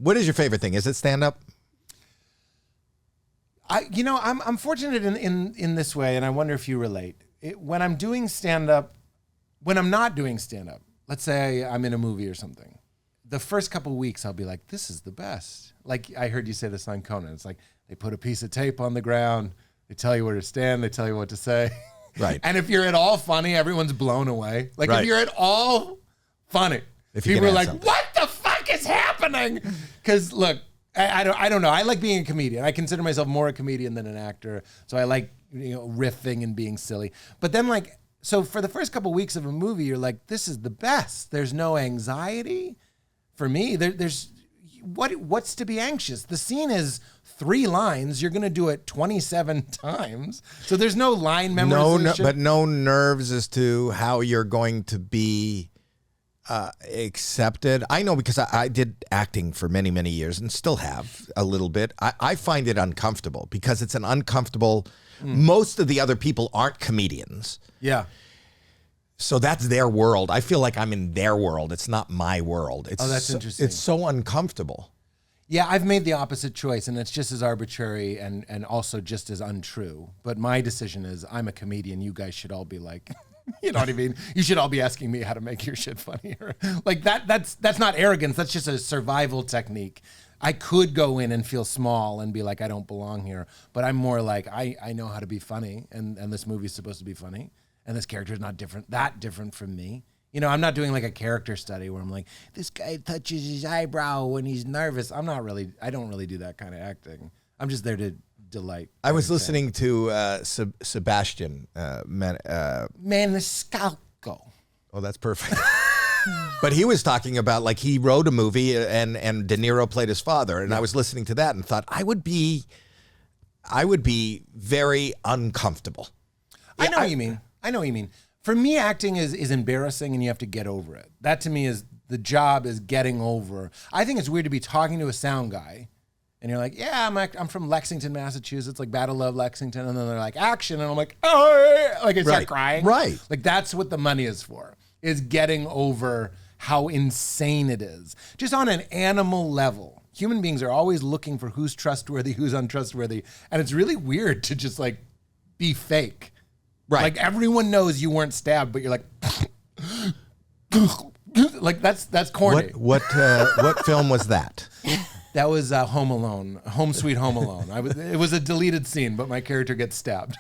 What is your favorite thing? Is it stand-up? I'm fortunate in this way, and I wonder if you relate. When I'm doing stand-up, when I'm not doing stand-up, let's say I'm in a movie or something, the first couple of weeks I'll be like, this is the best. Like I heard you say this on Conan. It's like they put a piece of tape on the ground, they tell you where to stand, they tell you what to say. Right. And if you're at all funny, everyone's blown away. Like right. if you're at all funny, people are like, something. What the fuck is happening? Because look, I don't know. I like being a comedian. I consider myself more a comedian than an actor. So I like riffing and being silly. But then so for the first couple of weeks of a movie, you're like, this is the best. There's no anxiety. For me, there's what's to be anxious? The scene is 3 lines. You're going to do it 27 times. So there's no line memorization. But no nerves as to how you're going to be accepted. I know because I did acting for many, many years and still have a little bit. I find it uncomfortable because it's an uncomfortable. Most of the other people aren't comedians. Yeah. So that's their world. I feel like I'm in their world. It's not my world. That's interesting. It's so uncomfortable. Yeah, I've made the opposite choice, and it's just as arbitrary and also just as untrue. But my decision is I'm a comedian. You guys should all be like, you know what I mean? You should all be asking me how to make your shit funnier. Like that's not arrogance. That's just a survival technique. I could go in and feel small and be like, I don't belong here. But I'm more like, I know how to be funny, and this movie's supposed to be funny. And this character is not that different from me. I'm not doing like a character study where I'm like, this guy touches his eyebrow when he's nervous. I don't really do that kind of acting. I'm just there to delight. I was listening to Sebastian Maniscalco. Oh, that's perfect. But he was talking about like he wrote a movie and De Niro played his father. And I was listening to that and thought I would be very uncomfortable. I know what you mean. For me, acting is embarrassing and you have to get over it. That to me is the job is getting over. I think it's weird to be talking to a sound guy and you're like, yeah, I'm from Lexington, Massachusetts, like Battle of Lexington. And then they're like, action. And I'm like, oh, like I start crying. Right. Like that's what the money is for, is getting over how insane it is. Just on an animal level, human beings are always looking for who's trustworthy, who's untrustworthy. And it's really weird to just like be fake. Right. Like everyone knows you weren't stabbed, but you're like, like that's corny. What film was that? That was Home Alone, Home Sweet Home Alone. It was a deleted scene, but my character gets stabbed.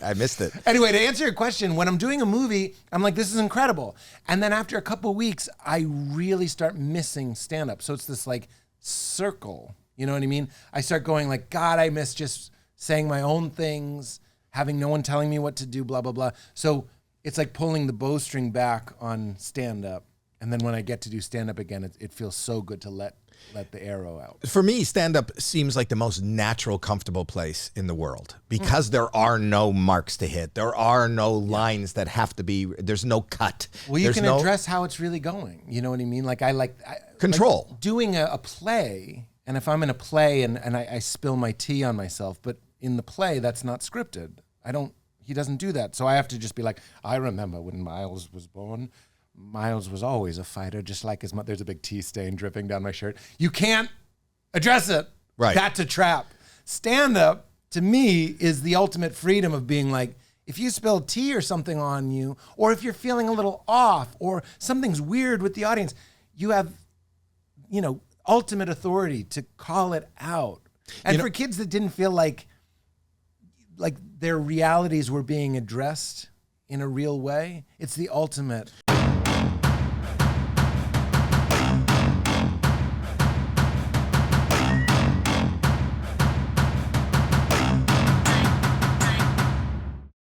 I missed it. Anyway, to answer your question, when I'm doing a movie, I'm like, this is incredible. And then after a couple of weeks, I really start missing stand-up. So it's this like circle, you know what I mean? I start going like, God, I miss just saying my own things, having no one telling me what to do, blah, blah, blah. So it's like pulling the bowstring back on stand-up. And then when I get to do stand-up again, it feels so good to let the arrow out. For me, stand-up seems like the most natural, comfortable place in the world because there are no marks to hit. There are no lines that have to be, there's no cut. Well, you can address how it's really going. You know what I mean? Like control. Like doing a play, and if I'm in a play and I spill my tea on myself, but in the play, that's not scripted. He doesn't do that. So I have to just be like, I remember when Miles was born. Miles was always a fighter, just like his mother. There's a big tea stain dripping down my shirt. You can't address it. Right. That's a trap. Stand-up, to me, is the ultimate freedom of being like, if you spill tea or something on you, or if you're feeling a little off, or something's weird with the audience, you have, ultimate authority to call it out. And for kids that didn't feel like their realities were being addressed in a real way, it's the ultimate.